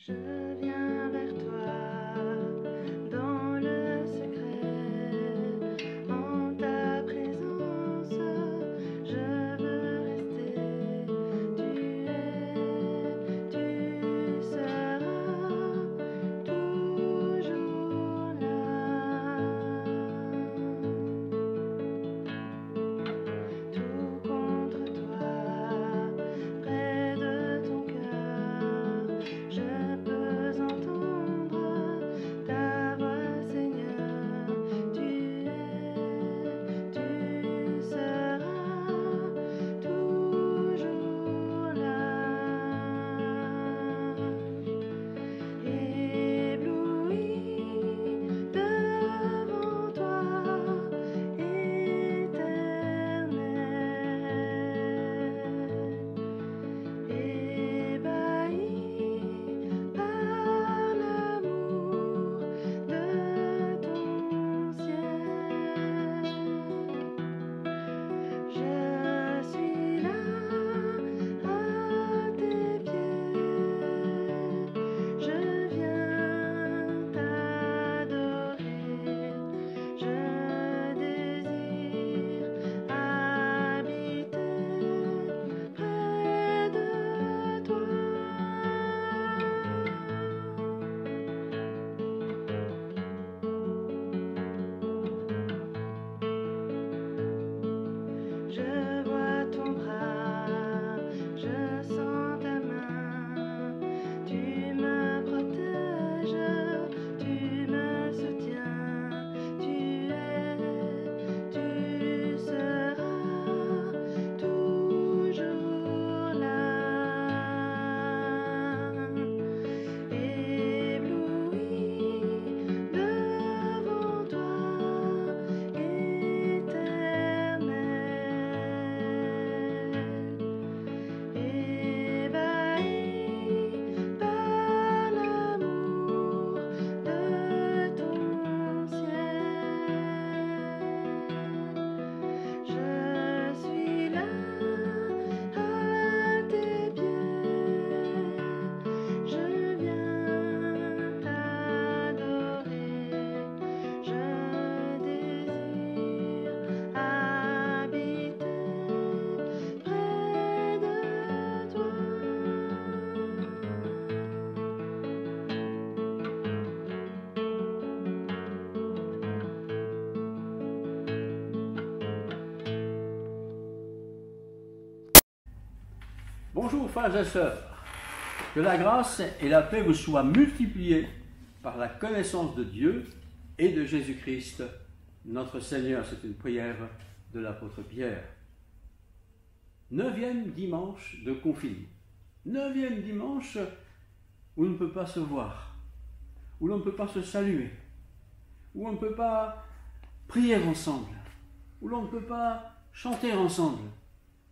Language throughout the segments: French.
Je viens vers toi dans le secret, en ta présence, je veux rester. Tu seras toujours là. Tout contre toi, près de ton cœur, je peux entendre ta voix, Seigneur. Tu seras toujours là. Ébloui devant toi, éternel, ébahi par l'amour de ton ciel. Je suis là à tes pieds, je viens t'adorer, je désire habiter près de toi. Je vois ton bras, je sens ta main, tu me protèges, tu me soutiens, tu seras toujours là. Ébloui devant toi, éternel, ébahi par l'amour de ton ciel. Je suis là à tes pieds, je viens t'adorer, je désire habiter près de toi. Bonjour frères et sœurs, que la grâce et la paix vous soient multipliées par la connaissance de Dieu et de Jésus-Christ, notre Seigneur. C'est une prière de l'apôtre Pierre. 9e dimanche de confinement. 9e dimanche où on ne peut pas se voir, où l'on ne peut pas se saluer, où on ne peut pas prier ensemble, où l'on ne peut pas chanter ensemble,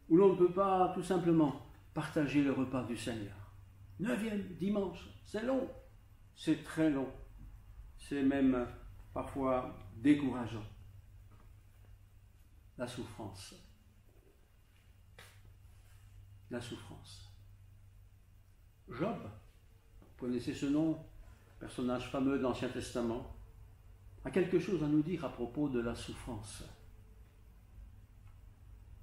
où l'on ne peut pas tout simplement partager le repas du Seigneur. 9e dimanche, c'est long, c'est très long, c'est même parfois décourageant. La souffrance. La souffrance. Job, vous connaissez ce nom, personnage fameux de l'Ancien Testament, a quelque chose à nous dire à propos de la souffrance.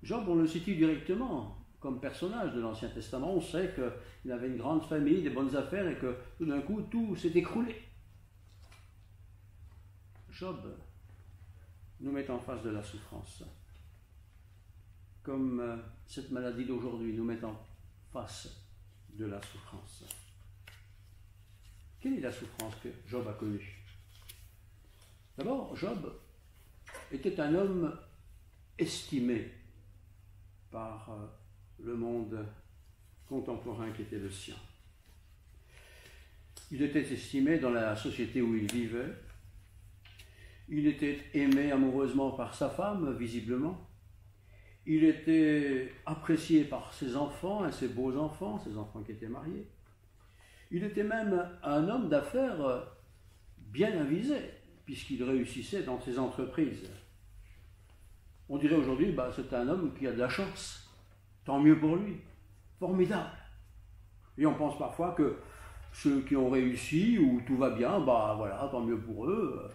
Job, on le situe directement comme personnage de l'Ancien Testament. On sait qu'il avait une grande famille, des bonnes affaires et que tout d'un coup, tout s'est écroulé. Job nous met en face de la souffrance. Comme cette maladie d'aujourd'hui nous met en face de la souffrance. Quelle est la souffrance que Job a connue? D'abord, Job était un homme estimé par le monde contemporain qui était le sien. Il était estimé dans la société où il vivait. Il était aimé amoureusement par sa femme, visiblement. Il était apprécié par ses enfants et ses beaux-enfants, ses enfants qui étaient mariés. Il était même un homme d'affaires bien avisé, puisqu'il réussissait dans ses entreprises. On dirait aujourd'hui, c'est un homme qui a de la chance. Tant mieux pour lui. Formidable. Et on pense parfois que ceux qui ont réussi, où tout va bien, bah voilà, tant mieux pour eux.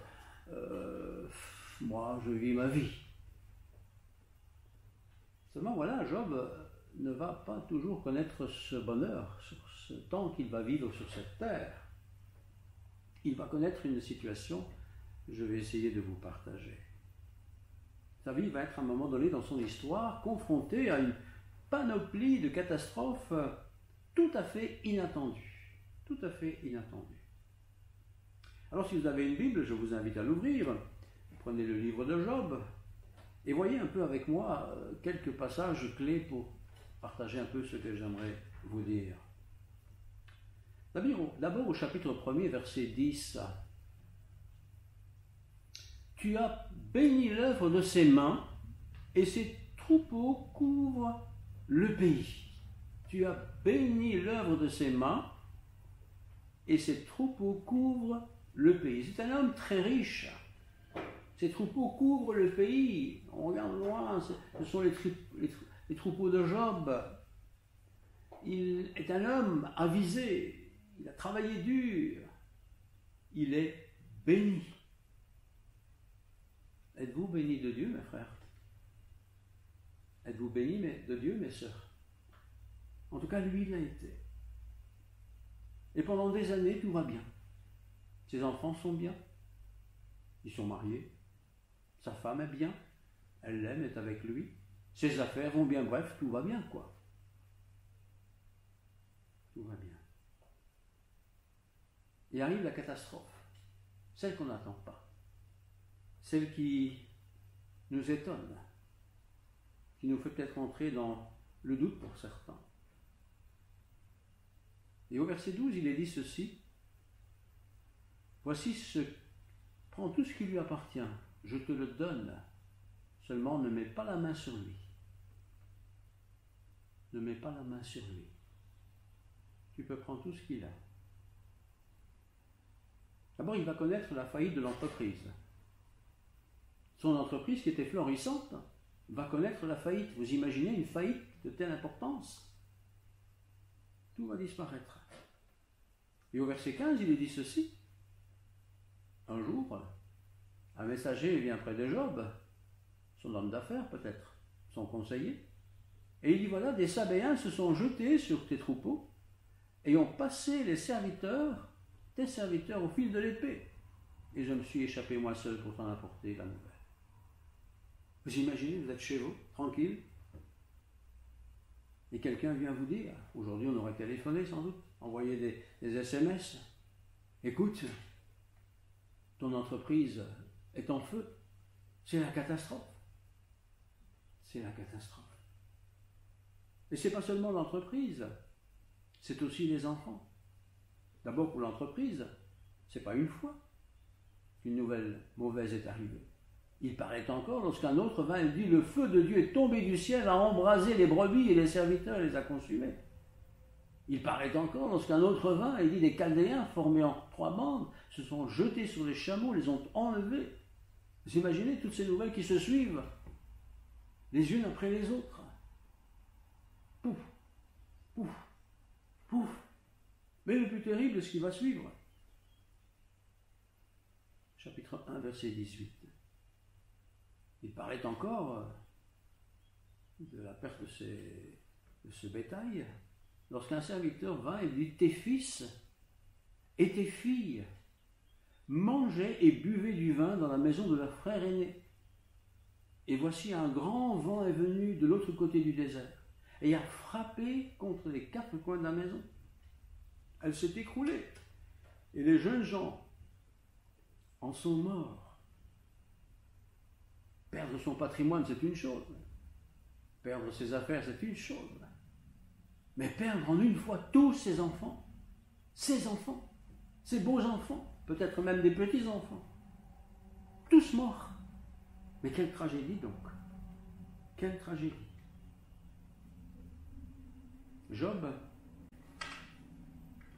Moi, je vis ma vie. Seulement, voilà, Job ne va pas toujours connaître ce bonheur sur ce temps qu'il va vivre sur cette terre. Il va connaître une situation que je vais essayer de vous partager. Sa vie va être à un moment donné dans son histoire confrontée à une panoplie de catastrophes tout à fait inattendues. Tout à fait inattendues. Alors si vous avez une Bible, je vous invite à l'ouvrir. Prenez le livre de Job et voyez un peu avec moi quelques passages clés pour partager un peu ce que j'aimerais vous dire. D'abord au chapitre 1er, verset 10. Tu as béni l'œuvre de ses mains, et ses troupeaux couvrent le pays. Tu as béni l'œuvre de ses mains, et ses troupeaux couvrent le pays. C'est un homme très riche. Ses troupeaux couvrent le pays. On regarde loin, ce sont les troupeaux de Job. Il est un homme avisé. Il a travaillé dur. Il est béni. Êtes-vous bénis de Dieu, mes frères? Êtes-vous bénis de Dieu, mes sœurs? En tout cas, lui, il l'a été. Et pendant des années, tout va bien. Ses enfants sont bien. Ils sont mariés. Sa femme est bien. Elle l'aime, est avec lui. Ses affaires vont bien. Bref, tout va bien, quoi. Tout va bien. Et arrive la catastrophe. Celle qu'on n'attend pas. Celle qui nous étonne. Qui nous fait peut-être entrer dans le doute pour certains. Et au verset 12, il est dit ceci. Voici prends tout ce qui lui appartient, je te le donne, seulement ne mets pas la main sur lui. Ne mets pas la main sur lui. Tu peux prendre tout ce qu'il a. D'abord, il va connaître la faillite de l'entreprise. Son entreprise, qui était florissante, va connaître la faillite. Vous imaginez une faillite de telle importance? Tout va disparaître. Et au verset 15, il est dit ceci. Un jour, un messager vient près de Job, son homme d'affaires peut-être, son conseiller, et il dit, voilà, des Sabéens se sont jetés sur tes troupeaux et ont passé tes serviteurs au fil de l'épée. Et je me suis échappé moi seul pour t'en apporter la nouvelle. Vous imaginez, vous êtes chez vous, tranquille, et quelqu'un vient vous dire, aujourd'hui on aurait téléphoné sans doute, envoyé des SMS, écoute, ton entreprise est en feu, c'est la catastrophe. C'est la catastrophe. Et ce n'est pas seulement l'entreprise, c'est aussi les enfants. D'abord pour l'entreprise, ce n'est pas une fois qu'une nouvelle mauvaise est arrivée. Il paraît encore, lorsqu'un autre vint et dit, le feu de Dieu est tombé du ciel, a embrasé les brebis et les serviteurs les a consumés. Il paraît encore, lorsqu'un autre vint et dit, des Chaldéens formés en 3 bandes se sont jetés sur les chameaux, les ont enlevés. Vous imaginez toutes ces nouvelles qui se suivent, les unes après les autres. Pouf, pouf, pouf. Mais le plus terrible est ce qui va suivre. Chapitre 1, verset 18. Il paraît encore de la perte de ce bétail, lorsqu'un serviteur vint et dit, tes fils et tes filles mangeaient et buvaient du vin dans la maison de leur frère aîné. Et voici un grand vent est venu de l'autre côté du désert et a frappé contre les 4 coins de la maison. Elle s'est écroulée et les jeunes gens en sont morts. Perdre son patrimoine, c'est une chose. Perdre ses affaires, c'est une chose. Mais perdre en une fois tous ses enfants, ses beaux enfants, peut-être même des petits-enfants, tous morts. Mais quelle tragédie donc! Quelle tragédie! Job,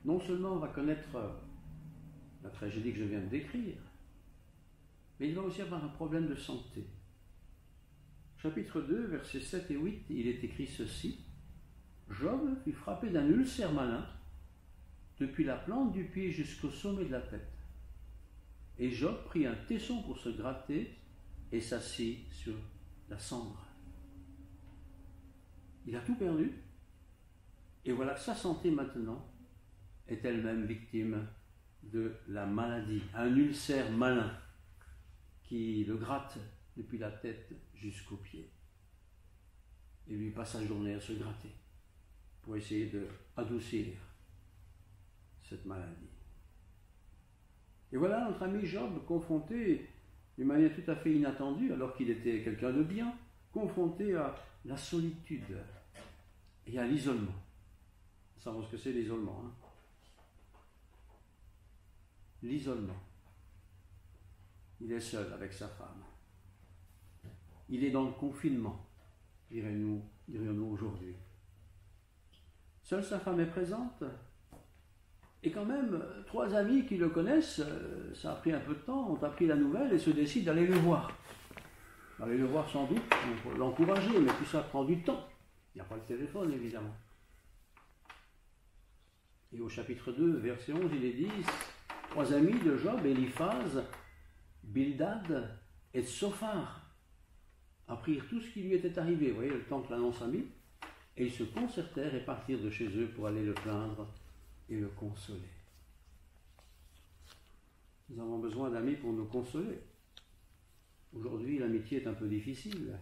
non seulement va connaître la tragédie que je viens de décrire, mais il va aussi avoir un problème de santé. Chapitre 2, versets 7 et 8, il est écrit ceci. Job fut frappé d'un ulcère malin depuis la plante du pied jusqu'au sommet de la tête. Et Job prit un tesson pour se gratter et s'assit sur la cendre. Il a tout perdu, et voilà que sa santé maintenant est elle-même victime de la maladie, un ulcère malin qui le gratte depuis la tête jusqu'aux pieds. Et lui passe sa journée à se gratter pour essayer d'adoucir cette maladie. Et voilà notre ami Job confronté d'une manière tout à fait inattendue, alors qu'il était quelqu'un de bien, confronté à la solitude et à l'isolement. Nous savons ce que c'est l'isolement. L'isolement. Il est seul avec sa femme. Il est dans le confinement, dirions-nous aujourd'hui. Seule sa femme est présente. Et quand même, 3 amis qui le connaissent, ça a pris un peu de temps, ont appris la nouvelle et se décident d'aller le voir. Aller le voir sans doute pour l'encourager, mais tout ça prend du temps. Il n'y a pas le téléphone, évidemment. Et au chapitre 2, verset 11, il est dit, 3 amis de Job, Eliphaz, Bildad et Tsophar, apprirent tout ce qui lui était arrivé. Vous voyez, le temps que l'annonce a mis. Et ils se concertèrent et partirent de chez eux pour aller le plaindre et le consoler. Nous avons besoin d'amis pour nous consoler. Aujourd'hui, l'amitié est un peu difficile.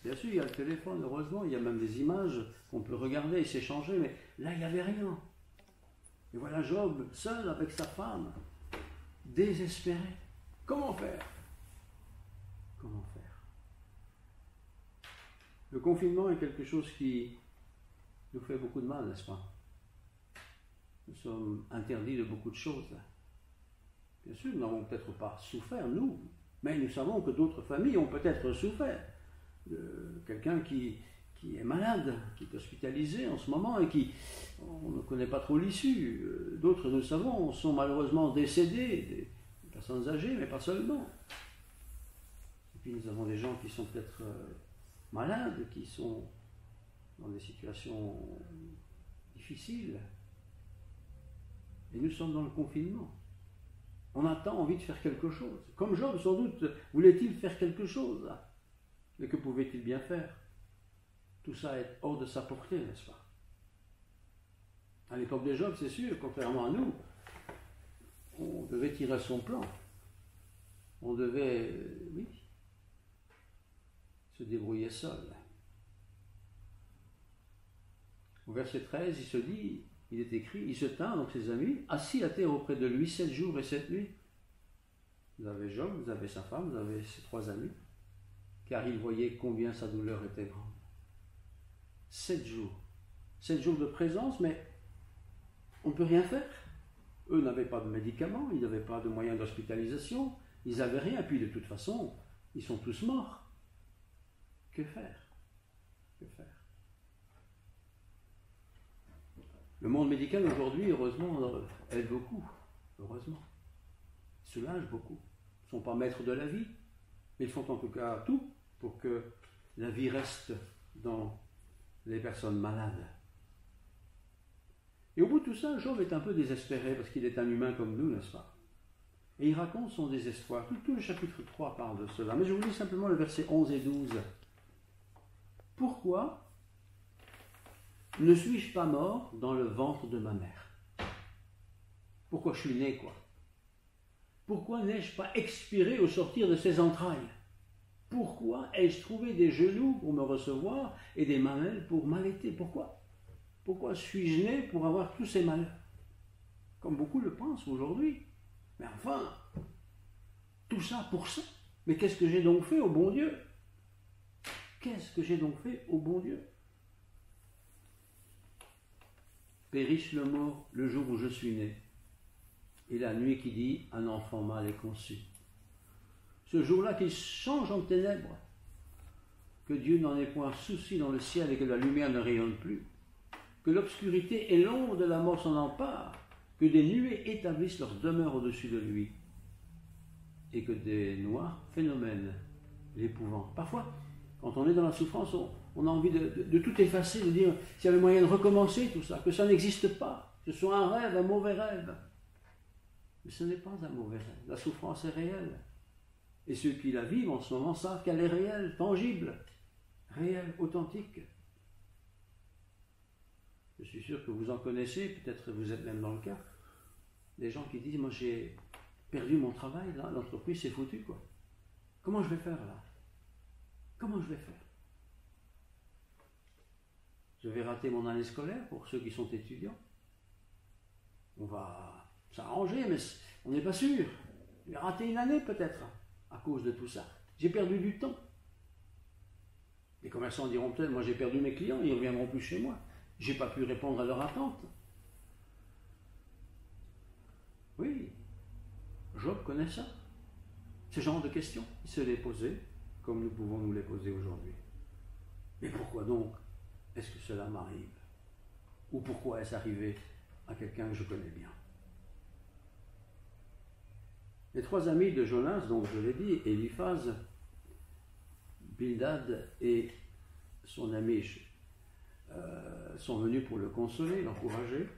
Bien sûr, il y a le téléphone, heureusement, il y a même des images qu'on peut regarder et s'échanger, mais là, il n'y avait rien. Et voilà Job, seul avec sa femme, désespéré. Comment faire? Comment faire? Le confinement est quelque chose qui nous fait beaucoup de mal, n'est-ce pas? Nous sommes interdits de beaucoup de choses. Bien sûr, nous n'avons peut-être pas souffert, nous, mais nous savons que d'autres familles ont peut-être souffert. Quelqu'un qui est malade, qui est hospitalisé en ce moment et on ne connaît pas trop l'issue. D'autres, nous savons, sont malheureusement décédés, des personnes âgées, mais pas seulement. Et puis nous avons des gens qui sont peut-être malades, qui sont dans des situations difficiles. Et nous sommes dans le confinement. On a tant envie de faire quelque chose. Comme Job, sans doute, voulait-il faire quelque chose. Mais que pouvait-il bien faire? Tout ça est hors de sa portée, n'est-ce pas? À l'époque de Job, c'est sûr, contrairement à nous, on devait tirer son plan. On devait, se débrouiller seul. Au verset 13, il est écrit, il se tint, donc ses amis, assis à terre auprès de lui 7 jours et 7 nuits. Vous avez Job, vous avez sa femme, vous avez ses 3 amis, car il voyait combien sa douleur était grande. 7 jours. 7 jours de présence, mais on ne peut rien faire. Eux n'avaient pas de médicaments, ils n'avaient pas de moyens d'hospitalisation, ils n'avaient rien, puis de toute façon, ils sont tous morts. Que faire? Que faire? Le monde médical aujourd'hui, heureusement, aide beaucoup. Heureusement. Soulage beaucoup. Ils ne sont pas maîtres de la vie, mais ils font en tout cas tout pour que la vie reste dans les personnes malades. Et au bout de tout ça, Job est un peu désespéré parce qu'il est un humain comme nous, n'est-ce pas? Et il raconte son désespoir. Tout le chapitre 3 parle de cela. Mais je vous lis simplement le verset 11 et 12. Pourquoi ne suis-je pas mort dans le ventre de ma mère? Pourquoi je suis né, quoi? Pourquoi n'ai-je pas expiré au sortir de ses entrailles? Pourquoi ai-je trouvé des genoux pour me recevoir et des mamelles pour m'allaiter? Pourquoi? Pourquoi suis-je né pour avoir tous ces malheurs? Comme beaucoup le pensent aujourd'hui. Mais enfin, tout ça pour ça. Mais qu'est-ce que j'ai donc fait au bon Dieu? Qu'est-ce que j'ai donc fait au bon Dieu? Périsse le mort le jour où je suis né, et la nuit qui dit un enfant mâle est conçu. Ce jour-là qu'il change en ténèbres, que Dieu n'en ait point souci dans le ciel et que la lumière ne rayonne plus, que l'obscurité et l'ombre de la mort s'en emparent, que des nuées établissent leur demeure au-dessus de lui, et que des noirs phénomènes l'épouvantent. Parfois, quand on est dans la souffrance, on a envie de tout effacer, de dire s'il y avait moyen de recommencer tout ça, que ça n'existe pas. Ce soit un rêve, un mauvais rêve. Mais ce n'est pas un mauvais rêve. La souffrance est réelle. Et ceux qui la vivent en ce moment savent qu'elle est réelle, tangible, réelle, authentique. Je suis sûr que vous en connaissez, peut-être vous êtes même dans le cas. Des gens qui disent, moi j'ai perdu mon travail, là, l'entreprise c'est foutu, quoi. Comment je vais faire là? Comment je vais faire? Je vais rater mon année scolaire pour ceux qui sont étudiants. On va s'arranger, mais on n'est pas sûr. Je vais rater une année peut-être à cause de tout ça. J'ai perdu du temps. Les commerçants diront peut-être, moi j'ai perdu mes clients, ils ne reviendront plus chez moi. Je n'ai pas pu répondre à leurs attentes. Oui, Job connaît ça. Ce genre de questions, il se les posait comme nous pouvons nous les poser aujourd'hui. Mais pourquoi donc est-ce que cela m'arrive? Ou pourquoi est-ce arrivé à quelqu'un que je connais bien? Les trois amis de Jonas, donc je l'ai dit, Eliphaz, Bildad et son ami sont venus pour le consoler, l'encourager.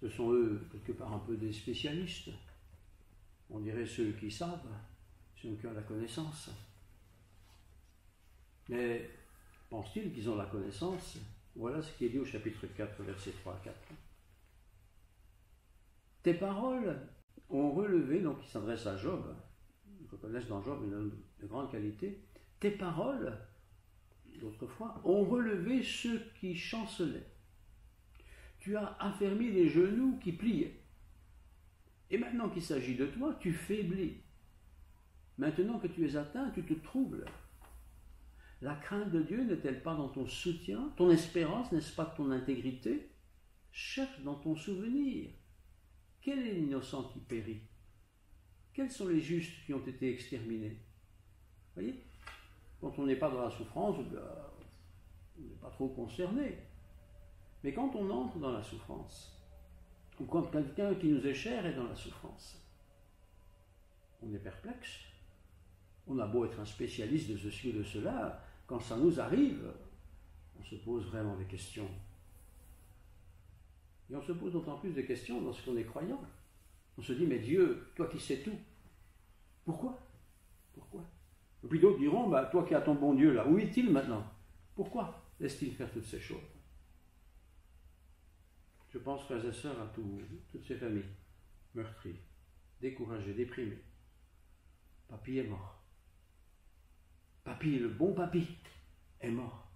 Ce sont eux, quelque part, un peu des spécialistes. On dirait ceux qui savent, ceux qui ont la connaissance. Mais pensent-ils qu'ils ont la connaissance? Voilà ce qui est dit au chapitre 4, versets 3 à 4. Tes paroles ont relevé, donc il s'adresse à Job, ils reconnaissent dans Job une de grande qualité, tes paroles, d'autrefois, ont relevé ceux qui chancelaient. Tu as affermi les genoux qui pliaient. Et maintenant qu'il s'agit de toi, tu faiblis. Maintenant que tu es atteint, tu te troubles. La crainte de Dieu n'est-elle pas dans ton soutien? Ton espérance, n'est-ce pas ton intégrité? Cherche dans ton souvenir. Quel est l'innocent qui périt? Quels sont les justes qui ont été exterminés? Vous voyez, quand on n'est pas dans la souffrance, on n'est pas trop concerné. Mais quand on entre dans la souffrance, ou quand quelqu'un qui nous est cher est dans la souffrance, on est perplexe. On a beau être un spécialiste de ceci ou de cela, quand ça nous arrive, on se pose vraiment des questions. Et on se pose d'autant plus de questions lorsqu'on est croyant. On se dit, mais Dieu, toi qui sais tout, pourquoi? Pourquoi? Et puis d'autres diront, toi qui as ton bon Dieu là, où est-il maintenant? Pourquoi laisse-t-il faire toutes ces choses? Je pense, frères et sœurs, à toutes ces familles meurtries, découragées, déprimées. Papy est mort. Papy, le bon papy, est mort.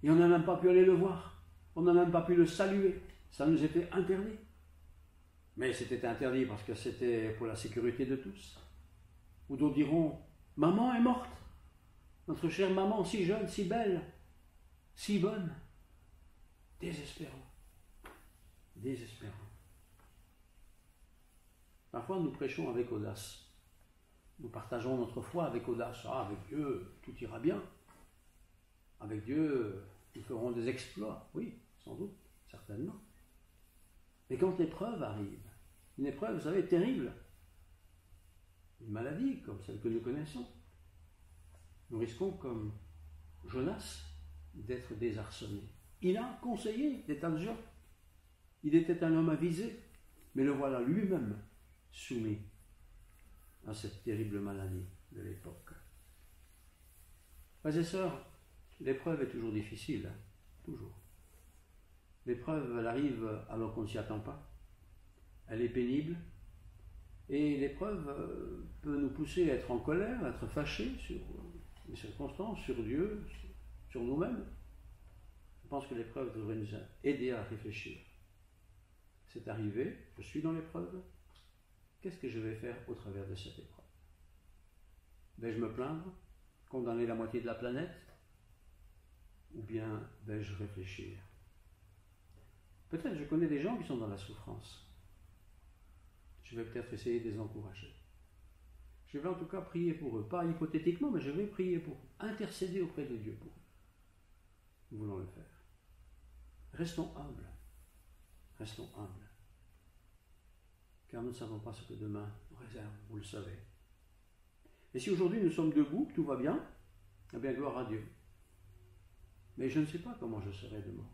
Et on n'a même pas pu aller le voir. On n'a même pas pu le saluer. Ça nous était interdit. Mais c'était interdit parce que c'était pour la sécurité de tous. Ou d'autres diront, maman est morte. Notre chère maman, si jeune, si belle, si bonne. Désespérant. Désespérant. Parfois nous prêchons avec audace. Nous partageons notre foi avec audace. Avec Dieu, tout ira bien. Avec Dieu, nous ferons des exploits. Oui, sans doute, certainement. Mais quand l'épreuve arrive, une épreuve, vous savez, terrible, une maladie comme celle que nous connaissons, nous risquons, comme Jonas, d'être désarçonnés. Il a conseillé des tas de gens. Il était un homme avisé, mais le voilà lui-même soumis à cette terrible maladie de l'époque. Frères et sœurs, l'épreuve est toujours difficile, toujours. L'épreuve, elle arrive alors qu'on ne s'y attend pas. Elle est pénible. Et l'épreuve peut nous pousser à être en colère, à être fâchés sur les circonstances, sur Dieu, sur nous-mêmes. Je pense que l'épreuve devrait nous aider à réfléchir. C'est arrivé, je suis dans l'épreuve. Qu'est-ce que je vais faire au travers de cette épreuve? Vais-je me plaindre, condamner la moitié de la planète? Ou bien vais-je réfléchir? Peut-être je connais des gens qui sont dans la souffrance. Je vais peut-être essayer de les encourager. Je vais en tout cas prier pour eux. Pas hypothétiquement, mais je vais prier pour eux. Intercéder auprès de Dieu pour eux. Nous voulons le faire. Restons humbles. Restons humbles. Car nous ne savons pas ce que demain nous réserve, vous le savez. Et si aujourd'hui nous sommes debout, tout va bien, eh bien gloire à Dieu. Mais je ne sais pas comment je serai demain.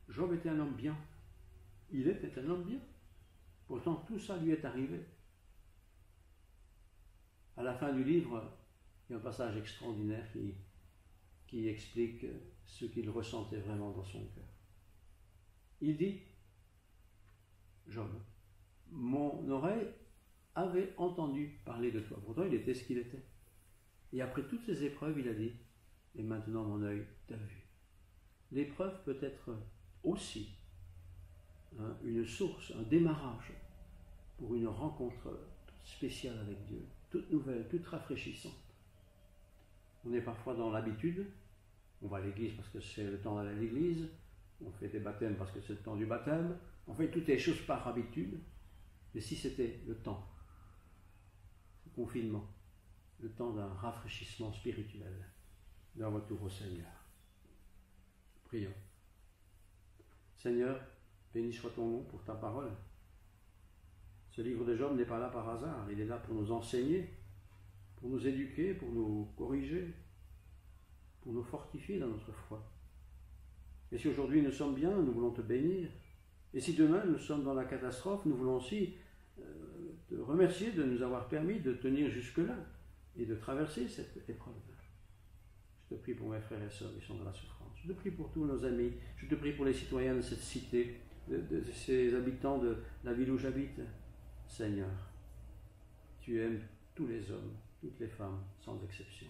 Job était un homme bien, Il était un homme bien. Pourtant, tout ça lui est arrivé. À la fin du livre, il y a un passage extraordinaire qui explique ce qu'il ressentait vraiment dans son cœur. Il dit, Job, mon oreille avait entendu parler de toi. Pourtant, il était ce qu'il était. Et après toutes ces épreuves, il a dit, et maintenant mon œil t'a vu. L'épreuve peut être aussi une source, un démarrage pour une rencontre toute spéciale avec Dieu, toute nouvelle, toute rafraîchissante. On est parfois dans l'habitude, on va à l'église parce que c'est le temps d'aller à l'église, on fait des baptêmes parce que c'est le temps du baptême, on fait toutes les choses par habitude. Mais si c'était le temps, le confinement, le temps d'un rafraîchissement spirituel, d'un retour au Seigneur. Prions. Seigneur, béni soit ton nom pour ta parole. Ce livre de Job n'est pas là par hasard, il est là pour nous enseigner, pour nous éduquer, pour nous corriger, pour nous fortifier dans notre foi. Et si aujourd'hui nous sommes bien, nous voulons te bénir. Et si demain nous sommes dans la catastrophe, nous voulons aussi te remercier de nous avoir permis de tenir jusque-là et de traverser cette épreuve. Je te prie pour mes frères et sœurs qui sont dans la souffrance. Je te prie pour tous nos amis. Je te prie pour les citoyens de cette cité, de ces habitants de la ville où j'habite. Seigneur, tu aimes tous les hommes, toutes les femmes, sans exception.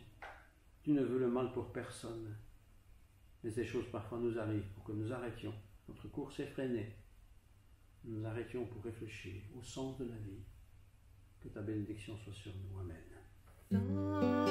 Tu ne veux le mal pour personne. Mais ces choses parfois nous arrivent pour que nous arrêtions notre course effrénée. Nous arrêtions pour réfléchir au sens de la vie. Que ta bénédiction soit sur nous. Amen.